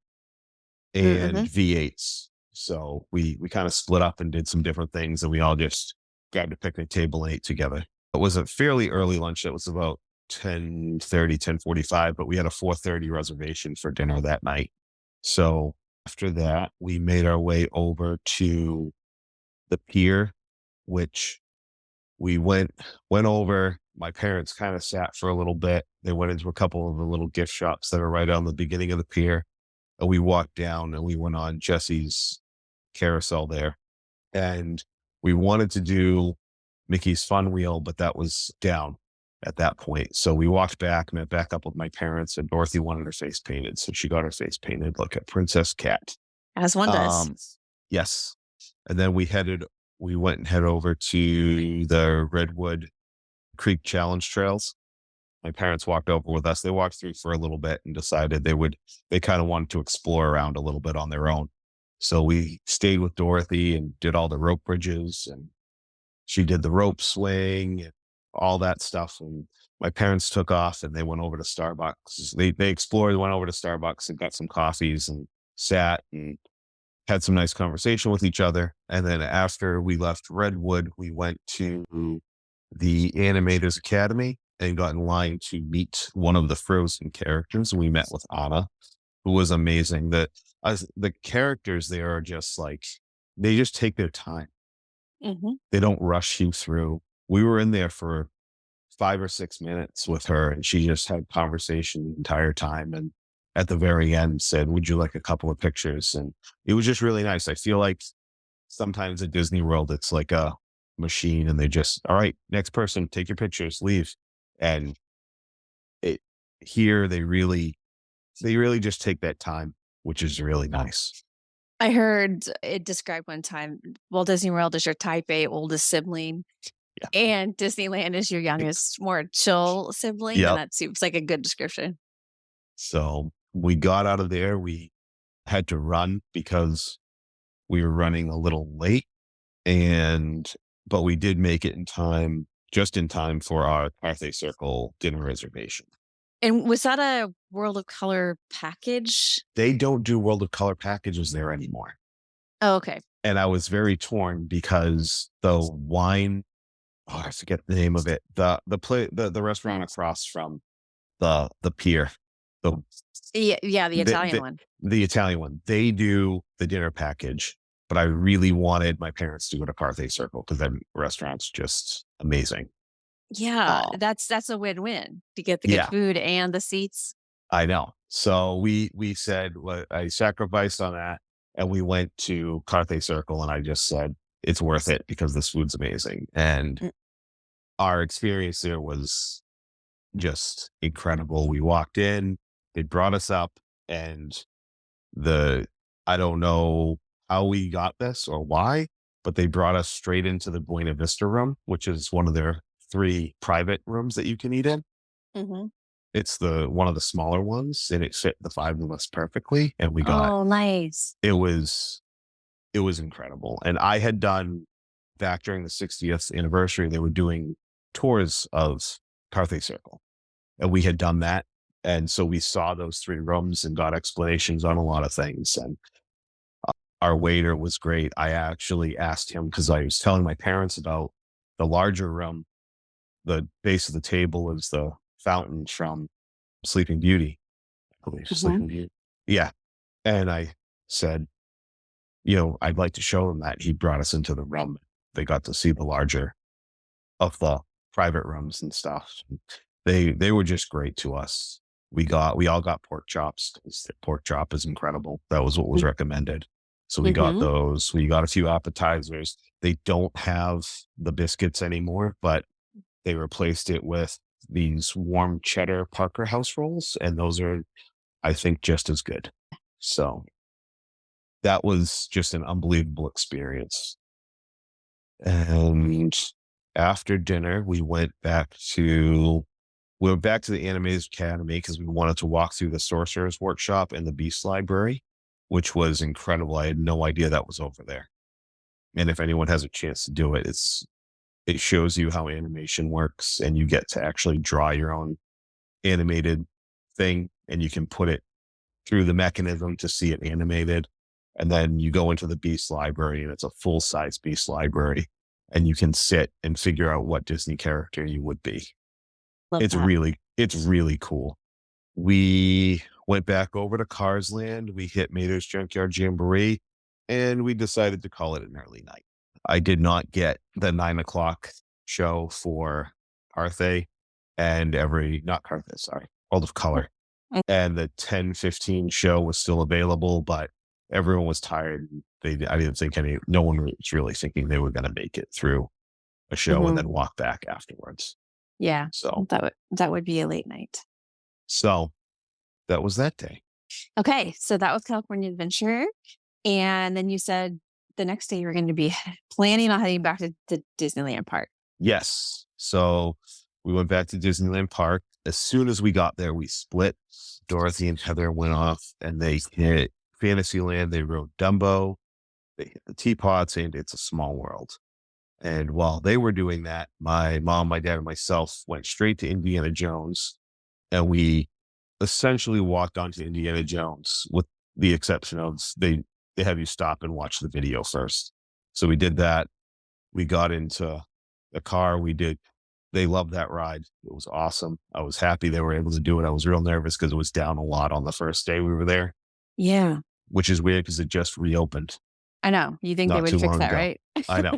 and Mm-hmm. V8s. So we kind of split up and did some different things, and we all just grabbed a picnic table and ate together. It was a fairly early lunch. It was about 10:30, 10:45, but we had a 4:30 reservation for dinner that night. So after that, we made our way over to the pier, which we went over. My parents kind of sat for a little bit. They went into a couple of the little gift shops that are right on the beginning of the pier. And we walked down and we went on Jesse's carousel there. And we wanted to do Mickey's Fun Wheel, but that was down at that point. So we walked back, met back up with my parents, and Dorothy wanted her face painted. So she got her face painted like a princess cat. As one does. Yes. And then we went and head over to the Redwood Creek Challenge trails. My parents walked over with us. They walked through for a little bit and decided they kind of wanted to explore around a little bit on their own. So we stayed with Dorothy and did all the rope bridges, and she did the rope swing and all that stuff. And my parents took off and they went over to Starbucks. They explored, went over to Starbucks and got some coffees and sat and had some nice conversation with each other. And then after we left Redwood, we went to the Animators Academy and got in line to meet one of the Frozen characters. We met with Anna, who was amazing. The characters there are just like, they just take their time. Mm-hmm. They don't rush you through. We were in there for 5 or 6 minutes with her, and she just had conversation the entire time. And at the very end said, "Would you like a couple of pictures?" And it was just really nice. I feel like sometimes at Disney World, it's like a machine and they just, all right, next person, take your pictures, leave. And it here they really just take that time, which is really nice. I heard it described one time Walt Disney World is your type A oldest sibling, Yeah. and Disneyland is your youngest, more chill sibling. And Yep. that seems like a good description. So we got out of there. We had to run because we were running a little late, and but we did make it in time, just in time for our Carthay Circle dinner reservation. And was that a World of Color package? They don't do World of Color packages there anymore. Oh, okay. And I was very torn because the wine, oh, I forget the name of it. The restaurant across from the pier, the Yeah, yeah, the the, Italian the one. the Italian one. They do the dinner package, but I really wanted my parents to go to Carthay Circle because that restaurant's just amazing. Yeah, Oh, that's a win-win to get the good yeah, food and the seats. I know. So we said, well, I sacrificed on that, and we went to Carthay Circle, and I just said it's worth it because this food's amazing. And Mm, our experience there was just incredible. We walked in, they brought us up, and the I don't know how we got this or why, but they brought us straight into the Buena Vista room, which is one of their three private rooms that you can eat in. mhm. It's the one of the smaller ones, and it fit the five of us perfectly. And we got Oh, nice. it was it was incredible. And I had done back during the 60th anniversary, they were doing tours of Carthay Circle, and we had done that. And so we saw those three rooms and got explanations on a lot of things. And our waiter was great. I actually asked him because I was telling my parents about the larger room. The base of the table is the fountain from Sleeping Beauty. I believe Mhm. Sleeping Beauty. Yeah. And I said, I'd like to show them that. He brought us into the room. They got to see the larger of the private rooms and stuff. They were just great to us. We all got pork chops 'cause the pork chop is incredible. That was what was recommended. So we got Mhm. those. We got a few appetizers. They don't have the biscuits anymore, but they replaced it with these warm cheddar Parker House rolls, and those are, I think, just as good. So that was just an unbelievable experience. And after dinner, we went back to the Animators Academy because we wanted to walk through the Sorcerer's Workshop and the Beast Library, which was incredible. I had no idea that was over there. And if anyone has a chance to do it, it shows you how animation works, and you get to actually draw your own animated thing and you can put it through the mechanism to see it animated. And then you go into the Beast Library, and it's a full size Beast Library, and you can sit and figure out what Disney character you would be. Love that. It's really cool. We went back over to Cars Land. We hit Mater's Junkyard Jamboree, and we decided to call it an early night. I did not get the 9 o'clock show for Carthay not Carthay, sorry, World of Color. Mm. And the 10:15 show was still available, but everyone was tired. I didn't think no one was really thinking they were going to make it through a show and then walk back afterwards. Yeah. So That would be a late night. So that was that day. Okay. So that was California Adventure. And then you said the next day you were going to be planning on heading back to the Disneyland park. Yes. So we went back to Disneyland Park. As soon as we got there, we split. Dorothy and Heather went off and they hit Fantasyland. They rode Dumbo. They hit the Teapots, and It's a Small World. And while they were doing that, my mom, my dad, and myself went straight to Indiana Jones. And we essentially walked onto Indiana Jones, with the exception of they have you stop and watch the video first. So we did that. We got into the car. They loved that ride. It was awesome. I was happy they were able to do it. I was real nervous because it was down a lot on the first day we were there. Yeah. Which is weird because it just reopened. I know. You think they would fix that, right? I know.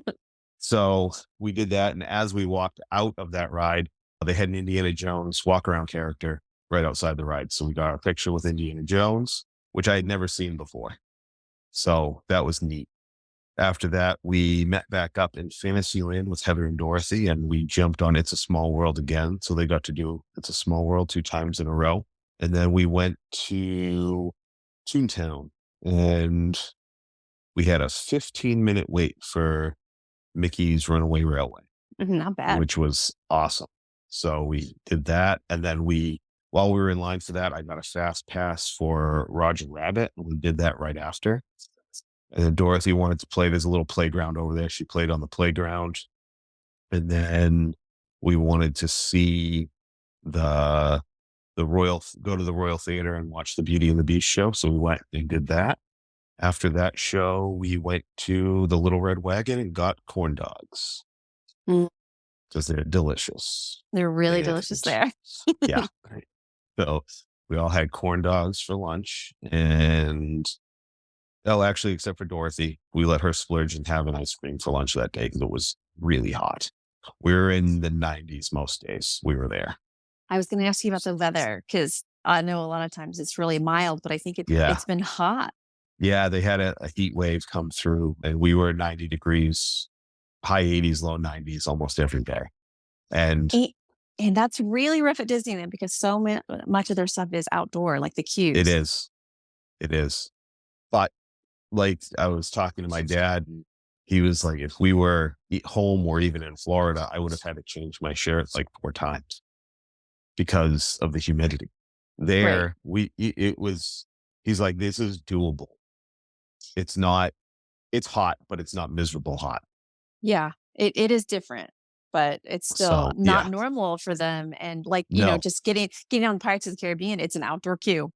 So we did that. And as we walked out of that ride, they had an Indiana Jones walk around character right outside the ride. So we got our picture with Indiana Jones, which I had never seen before. So that was neat. After that, we met back up in Fantasyland with Heather and Dorothy, and we jumped on It's a Small World again. So they got to do It's a Small World 2 times in a row. And then we went to Toontown, and we had a 15-minute wait for Mickey's Runaway Railway. Not bad. Which was awesome. So we did that. And then while we were in line for that, I got a fast pass for Roger Rabbit, and we did that right after. And then Dorothy wanted to play. There's a little playground over there. She played on the playground. And then we wanted to see go to the Royal Theater and watch the Beauty and the Beast show. So we went and did that. After that show, we went to the Little Red Wagon and got corn dogs. Because they're delicious. They're really delicious there. Yeah. So we all had corn dogs for lunch, and actually, except for Dorothy, we let her splurge and have an ice cream for lunch that day because it was really hot. We were in the 90s most days we were there. I was going to ask you about the weather because I know a lot of times it's really mild, but I think it's been hot. Yeah, they had a heat wave come through, and we were 90 degrees, high 80s, low 90s almost every day. And that's really rough at Disneyland because so much of their stuff is outdoor, like the queues. It is. But like I was talking to my dad, and he was like, if we were home or even in Florida, I would have had to change my shirt like 4 times because of the humidity. There, he's like, this is doable. It's hot, but it's not miserable hot. Yeah, it is different, but it's still not normal for them. And just getting on Pirates of the Caribbean, it's an outdoor queue.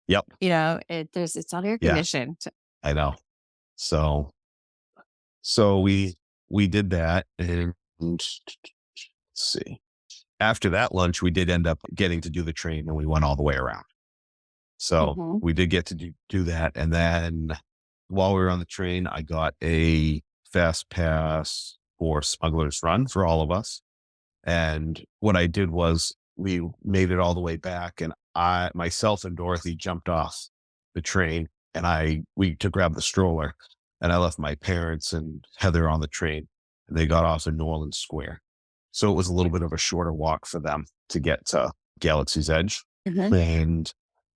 Yep. It's not air conditioned. I know. So we did that, and let's see. After that lunch, we did end up getting to do the train, and we went all the way around. So we did get to do that. And then while we were on the train, I got a fast pass for Smuggler's Run for all of us. And what I did was we made it all the way back, and myself and Dorothy jumped off the train, and to grab the stroller, and I left my parents and Heather on the train, and they got off in New Orleans Square. So it was a little bit of a shorter walk for them to get to Galaxy's Edge. And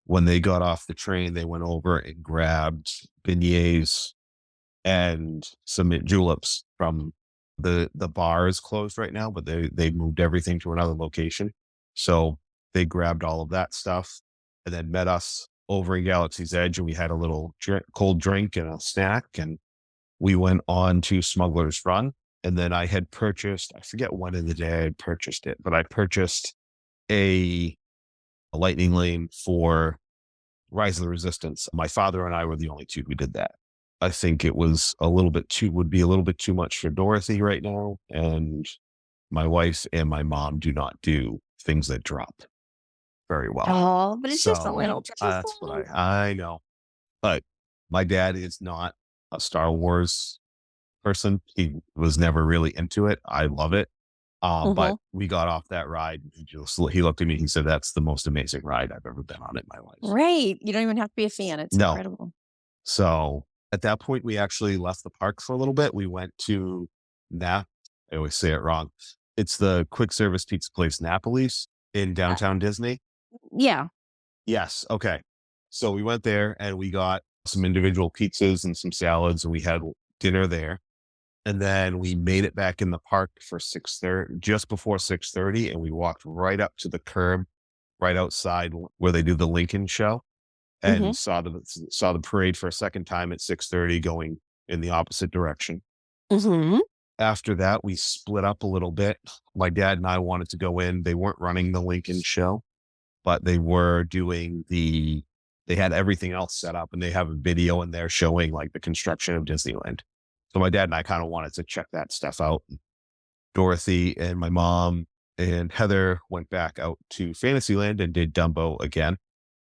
when they got off the train, they went over and grabbed beignets and some mint juleps from the bar is closed right now, but they moved everything to another location. So they grabbed all of that stuff and then met us over in Galaxy's Edge, and we had a little cold drink and a snack, and we went on to Smuggler's Run. And then I had purchased, I forget when in the day I purchased it, but I purchased a a lightning lane for Rise of the Resistance. My father and I were the only two who did that. I think it was would be a little bit too much for Dorothy right now. And my wife and my mom do not do things that drop very well. Oh, but it's just a So little that's what trifle. I know. But my dad is not a Star Wars person. He was never really into it. I love it. But Mhm. we got off that ride. He looked at me. He said, "That's the most amazing ride I've ever been on in my life." Right. You don't even have to be a fan. It's No. incredible. So at that point, we actually left the park for a little bit. We went to Nap. I always say it wrong. It's the quick service pizza place Napoli's in Uh, downtown Disney. yeah. Yes. Okay. So we went there and we got some individual pizzas and some salads, and we had dinner there. And then we made it back in the park for 6:30, just before 6:30, and we walked right up to the curb right outside where they do the Lincoln show and Mhm. saw the parade for a second time at 6:30 going in the opposite direction. Mhm. After that, we split up a little bit. My dad and I wanted to go in. They weren't running the Lincoln show, but they had everything else set up and they have a video in there showing like the construction of Disneyland. So my dad and I kind of wanted to check that stuff out. Dorothy and my mom and Heather went back out to Fantasyland and did Dumbo again.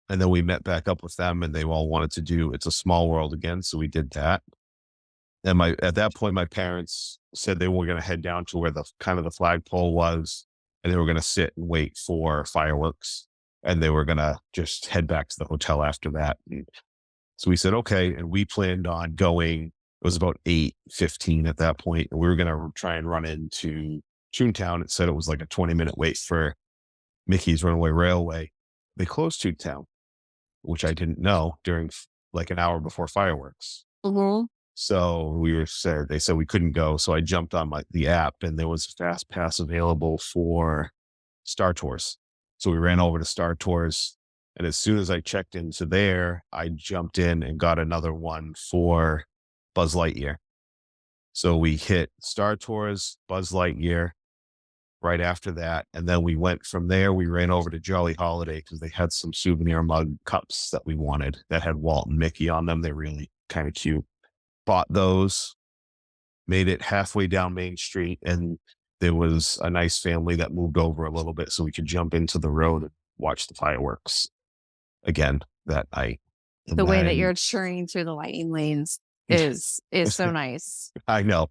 And then we met back up with them and they all wanted to do It's a Small World again. So we did that. And at that point, my parents said they were going to head down to where the kind of the flagpole was, and they were going to sit and wait for fireworks. And they were going to just head back to the hotel after that. And so we said, okay. And we planned on going, it was about 8:15 at that point, and we were going to try and run into Toontown. It said it was like a 20-minute wait for Mickey's Runaway Railway. They closed Toontown, which I didn't know during like an hour before fireworks. Mhm. So they said we couldn't go. So I jumped on the app and there was a fast pass available for Star Tours. So we ran over to Star Tours. And as soon as I checked into there, I jumped in and got another one for Buzz Lightyear. So we hit Star Tours, Buzz Lightyear right after that. And then we went from there. We ran over to Jolly Holiday because they had some souvenir mug cups that we wanted that had Walt and Mickey on them. They're really kind of cute. Bought those, made it halfway down Main Street, and there was a nice family that moved over a little bit so we could jump into the road and watch the fireworks again that night. And The way that then you're churning through the lightning lanes is so nice. I know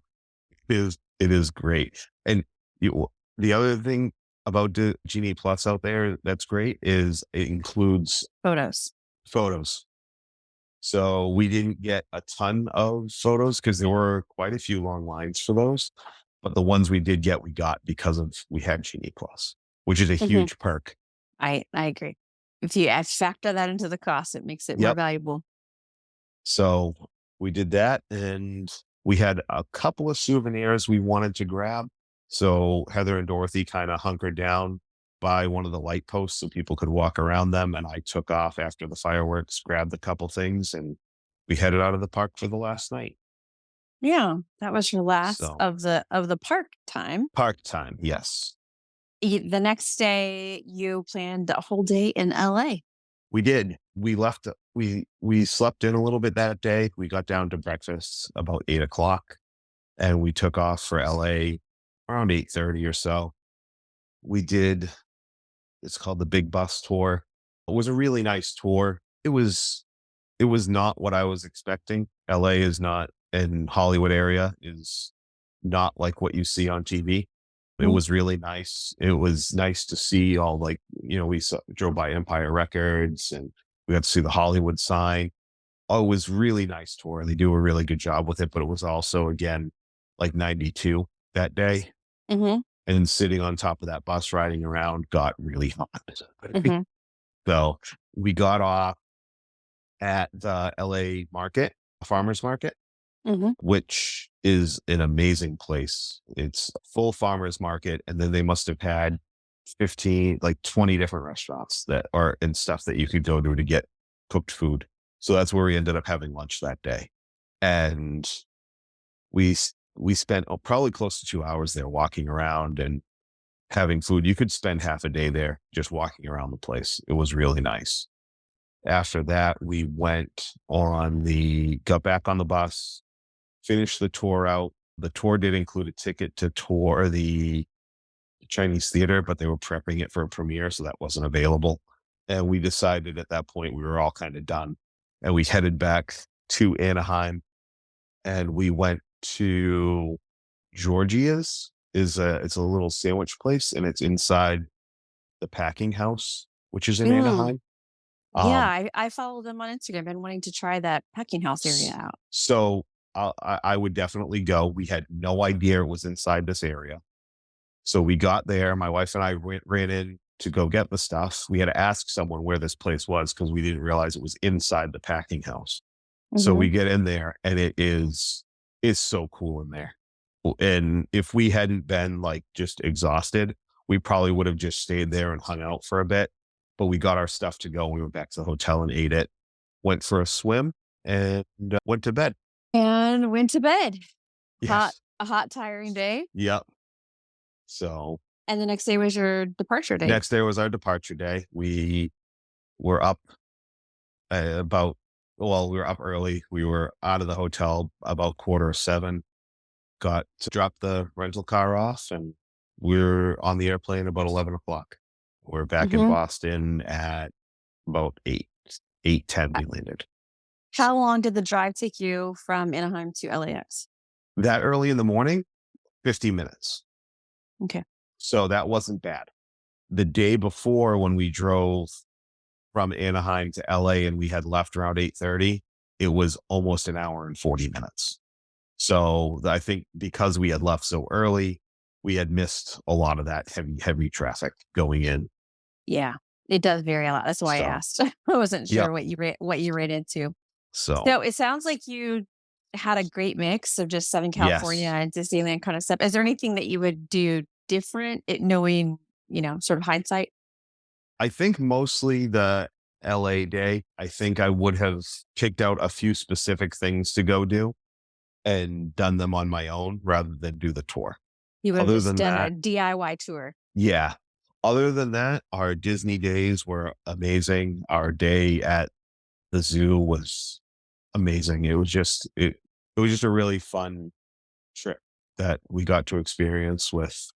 it is great. And the other thing about Genie Plus out there that's great is it includes Photos. photos. So we didn't get a ton of photos because there were quite a few long lines for those. But the ones we did get, we got because we had Genie Plus, which is a Mhm. huge perk. I agree. If you factor that into the cost, it makes it more Yep. valuable. So we did that and we had a couple of souvenirs we wanted to grab. So Heather and Dorothy kind of hunkered down by one of the light posts so people could walk around them. And I took off after the fireworks, grabbed a couple things, and we headed out of the park for the last night. Yeah, that was your last So of the park time. park time, yes. The next day, you planned a whole day in LA. We did. We left. We slept in a little bit that day. We got down to breakfast about 8 o'clock, and we took off for LA around 8:30 or so. We did. It's called the Big Bus Tour. It was a really nice tour. It was not what I was expecting. LA is not, in Hollywood area is not like what you see on TV. It Mhm. was really nice. It was nice to see all drove by Empire Records and we got to see the Hollywood sign. Oh, it was really nice tour. They do a really good job with it, but it was also again like 92 that day. Mhm. And sitting on top of that bus riding around got really hot. Mhm. So we got off at the LA market, farmers market, Mhm. which is an amazing place. It's a full farmers market. And then they must have had 15, like 20 different restaurants that are and stuff that you could go to get cooked food. So that's where we ended up having lunch that day. And we spent probably close to 2 hours there walking around and having food. You could spend half a day there just walking around the place. It was really nice. After that, we got back on the bus, finished the tour out. The tour did include a ticket to tour the Chinese theater, but they were prepping it for a premiere, so that wasn't available. And we decided at that point we were all kind of done. And we headed back to Anaheim, and we went to Georgia's. It's a little sandwich place, and it's inside the packing house, which is in Mm. Anaheim. Yeah, Um, I follow them on Instagram. Been wanting to try that packing house area s- out. so I would definitely go. We had no idea it was inside this area. So we got there. My wife and I ran in to go get the stuff. We had to ask someone where this place was because we didn't realize it was inside the packing house. So Mm-hmm. we get in there, and it's so cool in there. And if we hadn't been like just exhausted, we probably would have just stayed there and hung out for a bit. But we got our stuff to go. We went back to the hotel and ate it, went for a swim, and went to bed. And went to bed. Yes. A hot, tiring day. Yep. So And the next day was your departure day. next day was our departure day. We were up we were up early. We were out of the hotel about 6:45. Got to drop the rental car off, and we're on the airplane about 11 o'clock. We're back in Mm-hmm. Boston at about 8:10 we landed. How long did the drive take you from Anaheim to LAX? That early in the morning, 50 minutes. Okay. So that wasn't bad. The day before, when we drove from Anaheim to LA and we had left around 8:30, it was almost an hour and 40 minutes. So I think because we had left so early, we had missed a lot of that heavy traffic going in. Yeah, it does vary a lot. That's why I So, asked. I wasn't yep. sure what you ran into. So, So it sounds like you had a great mix of just Southern California yes, and Disneyland kind of stuff. Is there anything that you would do different, knowing, sort of hindsight? I think mostly the LA day, I think I would have picked out a few specific things to go do and done them on my own rather than do the tour. You would have Other just than done a that, DIY tour. yeah. Other than that, our Disney days were amazing. Our day at the zoo was amazing. It was just a really fun trip that we got to experience with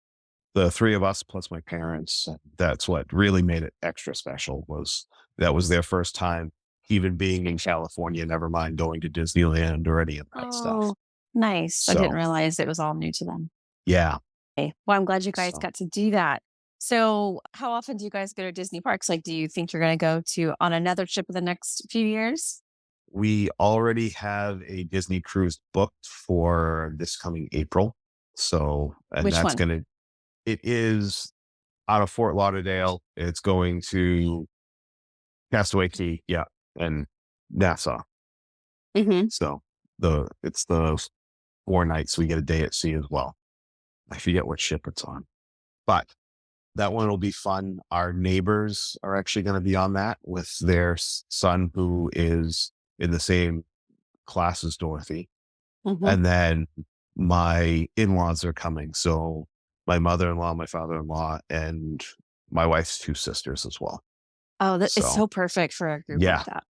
the three of us plus my parents. And that's what really made it extra special. Was that was their first time even being in California, never mind going to Disneyland or any of that stuff. Oh, nice. I didn't So realize it was all new to them. yeah. Okay. Well, I'm glad you guys So got to do that. So, how often do you guys go to Disney parks? Like, do you think you're going to go to on another trip in the next few years? we already have a Disney cruise booked for this coming April. So and Which that's one? gonna it is out of Fort Lauderdale. It's going to Castaway Key, yeah, and Nassau. Mm-hmm. So it's the 4 nights. We get a day at sea as well. I forget what ship it's on, but that one will be fun. Our neighbors are actually going to be on that with their son, who is in the same class as Dorothy, Mm-hmm. and then my in-laws are coming. So my mother-in-law, my father-in-law, and my wife's two sisters as well. Oh, that is So so perfect for a group like yeah. that.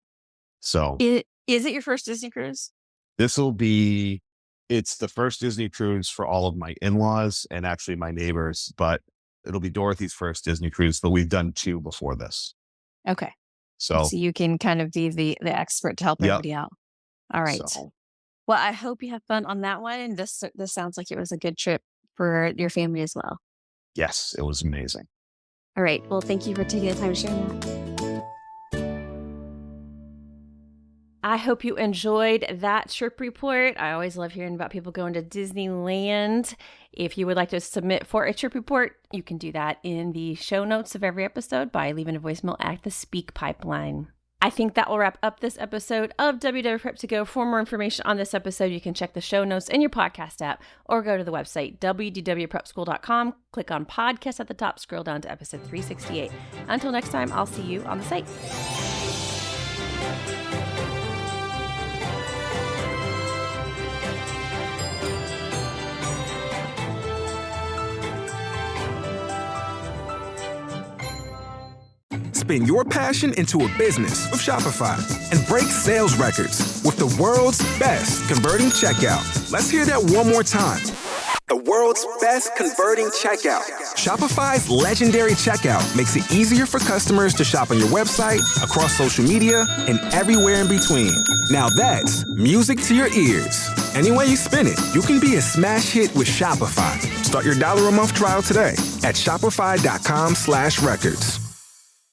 So Is it your first Disney cruise? this will be, it's the first Disney cruise for all of my in-laws and actually my neighbors, but it'll be Dorothy's first Disney cruise, but we've done two before this. Okay. So, So you can kind of be the expert to help yep. everybody out. All right. So, Well, I hope you have fun on that one. And this sounds like it was a good trip for your family as well. yes, it was amazing. All right. Well, thank you for taking the time to share that. I hope you enjoyed that trip report. I always love hearing about people going to Disneyland. If you would like to submit for a trip report, you can do that in the show notes of every episode by leaving a voicemail at the Speak Pipeline. I think that will wrap up this episode of WW Prep to Go. For more information on this episode, you can check the show notes in your podcast app or go to the website, wdwprepschool.com. Click on podcast at the top, scroll down to episode 368. Until next time, I'll see you on the site. spin your passion into a business with Shopify and break sales records with the world's best converting checkout. Let's hear that one more time. The world's best converting checkout. Shopify's legendary checkout makes it easier for customers to shop on your website, across social media, and everywhere in between. Now that's music to your ears. Any way you spin it, you can be a smash hit with Shopify. Start your $1 a month trial today at shopify.com/records.